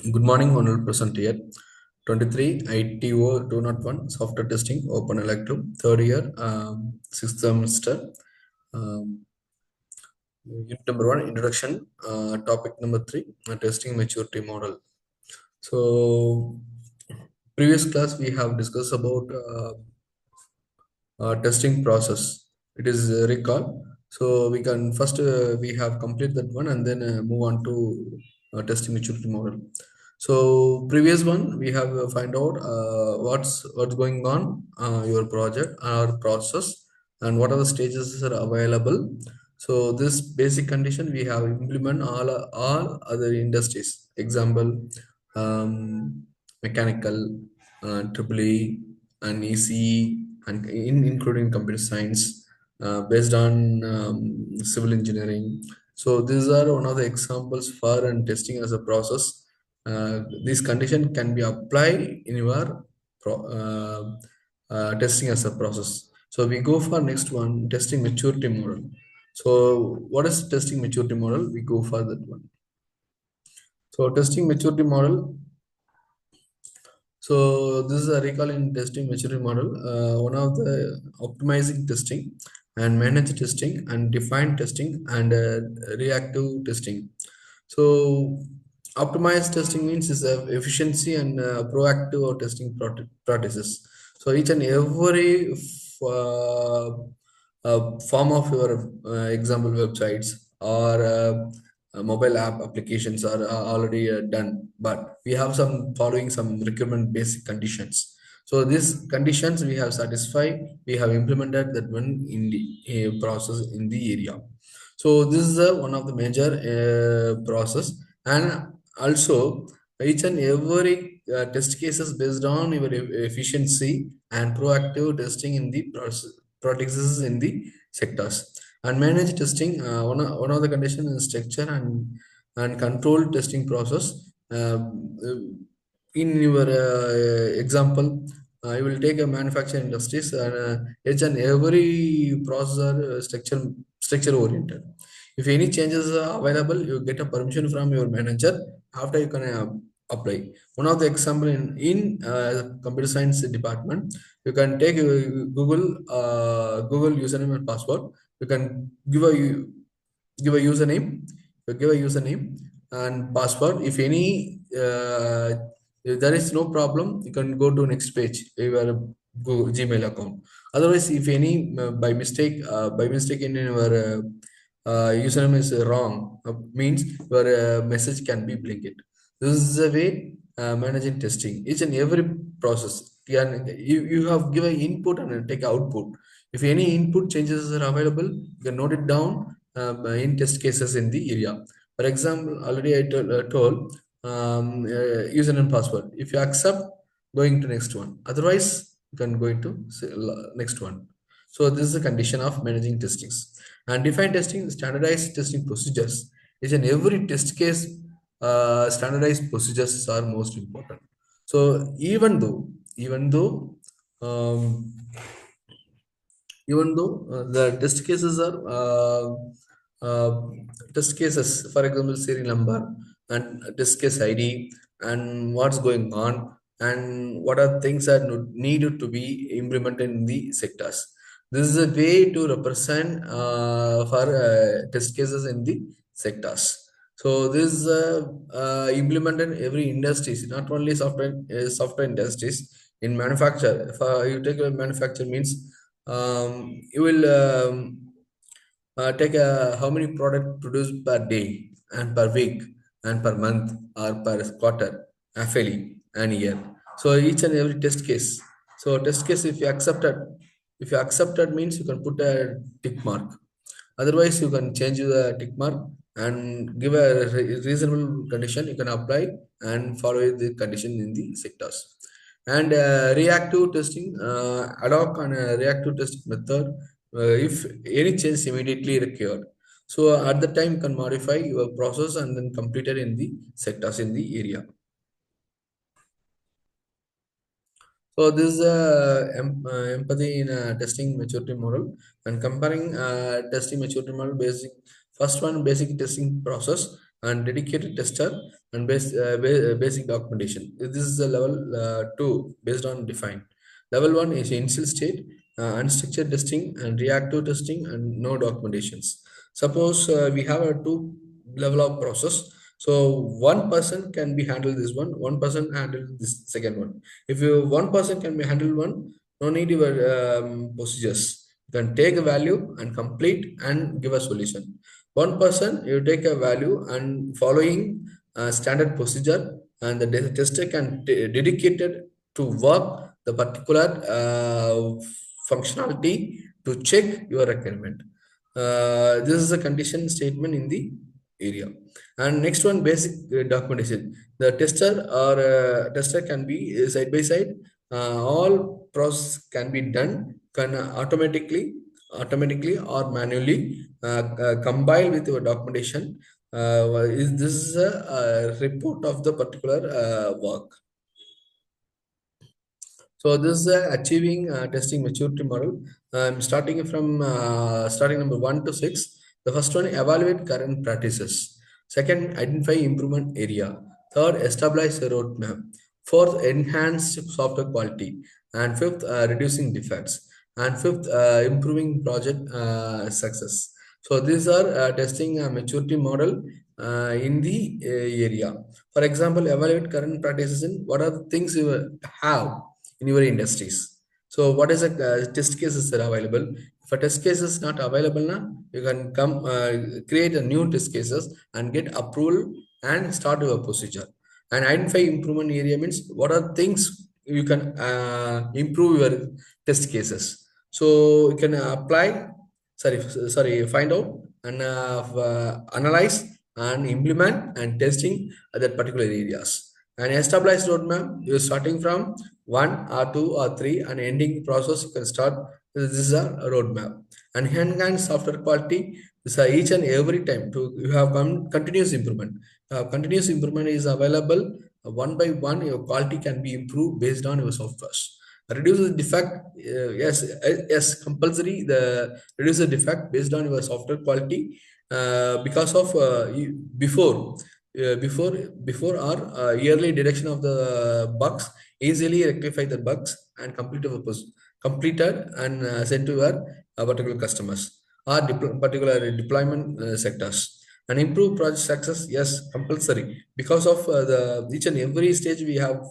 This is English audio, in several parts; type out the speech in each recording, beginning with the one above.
Good morning, Honorable Present here. 23 ITO 201 Software Testing Open Elective, third year, sixth semester. Um, Unit number one, Introduction. Topic number three, Testing Maturity Model. So, previous class we have discussed about testing process. It is recall. So we can first we have complete that one and then move on to testing maturity model. So previous one we have find out what's going on your project or process and what are the stages are available. So this basic condition we have implement all other industries. Example, mechanical, triple E, and ECE, and including computer science, based on civil engineering. So these are one of the examples for and testing as a process. This condition can be applied in your testing as a process. So we go for next one, testing maturity model. So what is testing maturity model? We go for that one. So testing maturity model. So this is a recall in testing maturity model. One of the optimizing testing and managed testing and defined testing and reactive testing. So optimized testing means is efficiency and proactive or testing practices. So each and every uh, form of your example websites or mobile app applications are already done, but we have some following some requirement basic conditions. So these conditions we have satisfied, we have implemented that one in the process in the area. So this is one of the major process, and also each and every test cases based on your efficiency and proactive testing in the process practices in the sectors. And managed testing, one of the condition is structure and control testing process. In your example, I will take a manufacturing industries, and each and every process are structure oriented. If any changes are available, you get a permission from your manager. After you can apply. One of the example in computer science department, you can take Google username and password. You can give a username, give a username and password. If any if there is no problem, you can go to next page your Gmail account. Otherwise, if any by mistake in your username is wrong, means your message can be blinked. This is a way managing testing each and every process. You have given input and take output. If any input changes are available, you can note it down in test cases in the area. For example, already I told username and password. If you accept, going to next one. Otherwise, you can go into next one. So this is a condition of managing testings. And define testing, standardized testing procedures. Each and every test case, standardized procedures are most important. So um, even though the test cases are uh, test cases, for example, serial number and test case id and what's going on and what are things that needed to be implemented in the sectors. This is a way to represent for test cases in the sectors. So this is implemented in every industries, not only software industries. In manufacture, if you take a manufacture means you will take how many product produced per day and per week and per month or per quarter, halfly and year. So each and every test case. So test case, if you accepted means you can put a tick mark. Otherwise, you can change the tick mark and give a reasonable condition. You can apply and follow the condition in the sectors. And reactive testing, ad hoc and reactive testing method, if any change immediately required. So at the time, you can modify your process and then complete it in the sectors in the area. So this is empathy in testing maturity model, and comparing testing maturity model basic. First one, basic testing process. and dedicated tester and basic documentation. This is the level 2 based on define. Level 1 is initial state, unstructured testing and reactive testing and no documentations. Suppose we have a two level of process. So one person can be handle this one person handle this second one. If you one person can be handle one, no need your procedures. You can take a value and complete and give a solution. One person you take a value and following standard procedure, and the tester can dedicated to work the particular functionality to check your requirement. This is a condition statement in the area. And next one, basic documentation. The tester can be side by side. All process can be done can automatically or manually compile with your documentation. This is a report of the particular work. So this is achieving testing maturity model. Starting from starting number 1 to 6. The first one, evaluate current practices. Second, identify improvement area. Third, establish a roadmap. Fourth, enhance software quality. And fifth, reducing defects. And fifth, improving project success. So these are testing a maturity model in the area. For example, evaluate current practices in what are the things you have in your industries. So what is a test cases are available? If a test case is not available now, you can come create a new test cases and get approval and start your procedure. And identify improvement area means what are things you can improve your test cases. So you can apply, find out and analyze and implement and testing that particular areas. An established roadmap, you're starting from one or two or three and ending process you can start. This is a roadmap. And enhance software quality is each and every time to you have continuous improvement. Continuous improvement is available one by one. Your quality can be improved based on your software. Reduce the defect, yes, compulsory. The reduce the defect based on your software quality because of before before our yearly detection of the bugs, easily rectify the bugs and completed and sent to your particular customers or particular deployment sectors. And improve project success, yes, compulsory because of the each and every stage we have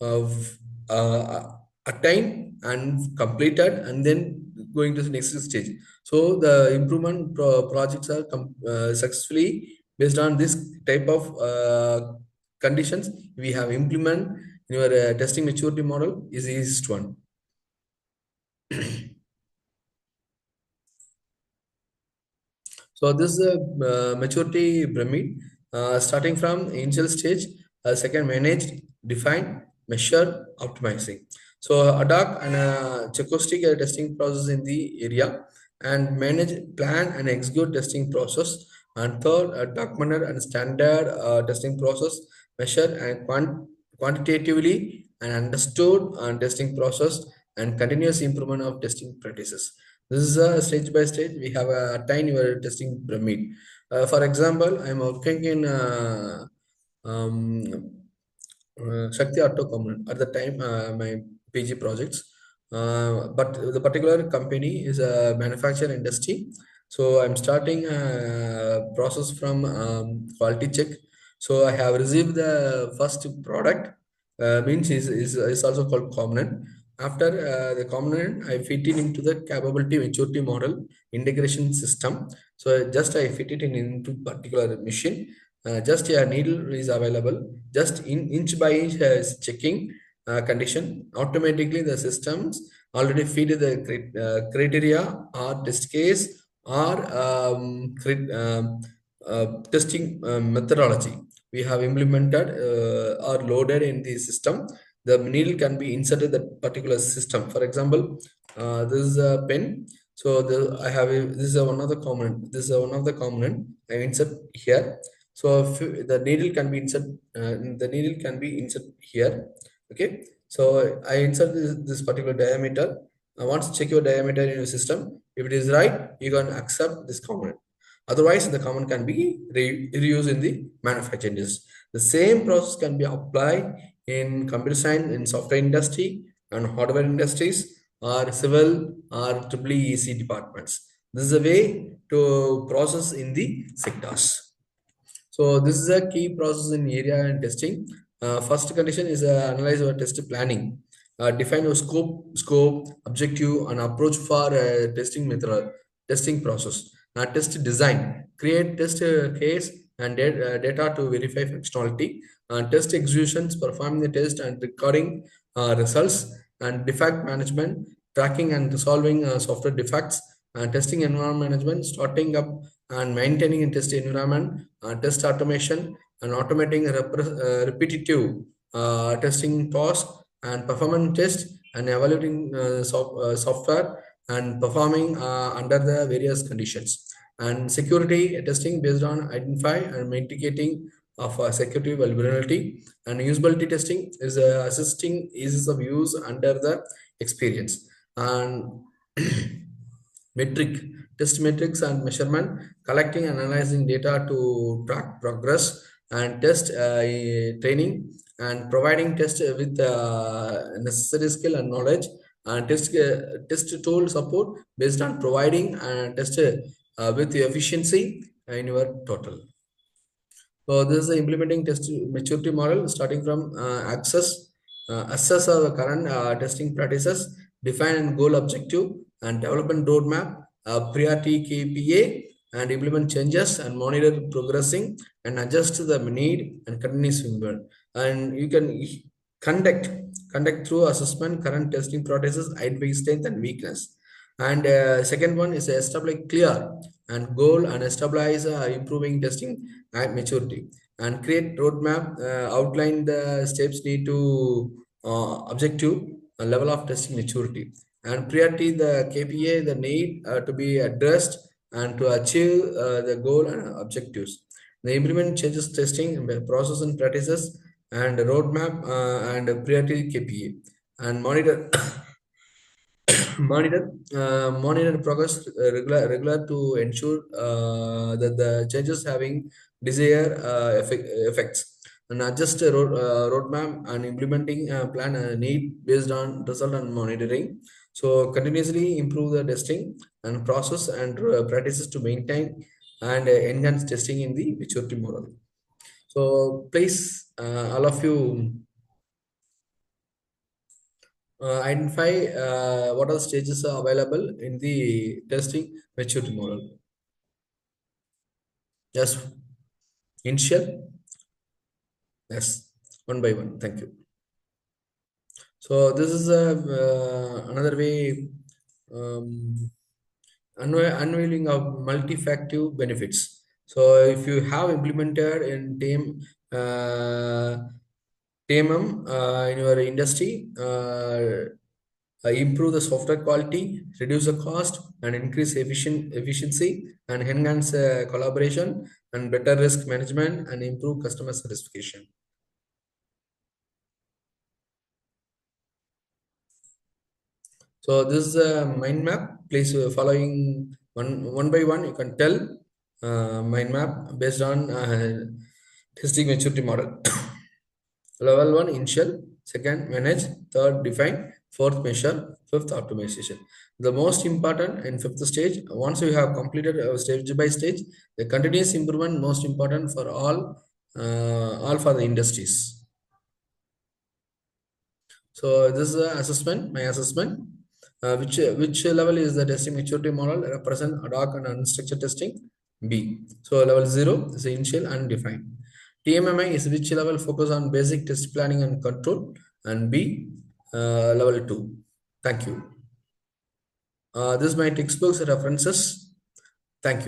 uh, attained and completed and then going to the next stage. So the improvement projects are successfully based on this type of conditions we have implement in your testing maturity model is the easiest one. So this is a maturity pyramid, starting from initial stage, second managed, define, measure, optimizing. So adopt and stochastic testing process in the area and manage, plan and execute testing process. And third, documented and standard testing process, measure and quantitatively and understood testing process and continuous improvement of testing practices. This is a stage by stage. We have a tiny testing pyramid. For example, I'm working in um, Shakti Auto Component at the time, my PG projects. But the particular company is a manufacturing industry. So I'm starting a process from quality check. So I have received the first product, means is also called component. After the component, I fit it into the capability maturity model integration system. So just I fit it in into particular machine. Just a needle is available. Just in inch by inch is checking condition. Automatically the systems already feed the criteria or test case or testing methodology we have implemented or loaded in the system. The needle can be inserted that particular system. For example, this is a pen. So I have this is one of the component. This is one of the component I insert here. So if the needle can be insert. The needle can be insert here. Okay. So I insert this particular diameter. I want to check your diameter in your system. If it is right, you can accept this component. Otherwise, the common can be reused in the manufacturing industry. The same process can be applied in computer science, in software industry, and hardware industries, or civil or EEC departments. This is a way to process in the sectors. So this is a key process in area and testing. First condition is analyze or test planning. Define your scope, objective, and approach for testing method, testing process. Test design. Create test case and data to verify functionality. Test executions, performing the test and recording results. And defect management, tracking and resolving software defects. Testing environment management, starting up and maintaining a test environment, test automation, and automating repetitive testing tasks, and performance test, and evaluating software, and performing under the various conditions. And security testing based on identify and mitigating of security vulnerability. And usability testing is assisting ease of use under the experience. And metric test metrics and measurement, collecting and analyzing data to track progress, and test training, and providing test with necessary skill and knowledge, and test tool support based on providing test with efficiency in your total. So this is the implementing test maturity model, starting from assess our current testing practices, define and goal objective, and development roadmap, priority KPA, and implement changes and monitor progressing, and adjust to the need and continuous improvement. And you can conduct conduct through assessment current testing practices, identify strength and weakness. And second one is establish clear and goal and establish improving testing at maturity, and create roadmap, outline the steps need to objective level of testing maturity, and priority the KPA the need to be addressed and to achieve the goal and objectives. The implement changes testing process and practices, and roadmap, and priority KPA, and monitor monitor progress regular to ensure that the changes having desired effects, and adjust a roadmap, and implementing a plan need based on result and monitoring. So continuously improve the testing and process and practices to maintain and enhance testing in the maturity model. So please, all of you, identify what are the stages are available in the testing maturity model. Yes, initial. Yes, one by one. Thank you. So this is another way, um, unveiling of multi-factor benefits. So if you have implemented in TMM in your industry, improve the software quality, reduce the cost, and increase efficiency, and enhance collaboration, and better risk management, and improve customer satisfaction. So this is a mind map. Please following one by one. You can tell mind map based on testing maturity model. Level one initial, second manage, third define, fourth measure, fifth optimization. The most important in fifth stage, once you have completed stage by stage, the continuous improvement most important for all for the industries. So this is the assessment, my assessment. Which level is the testing maturity model represent ad hoc and unstructured testing? B. So level 0 is the initial and defined. TMMI is which level focus on basic test planning and control, and B level 2. Thank you. This is my textbooks references.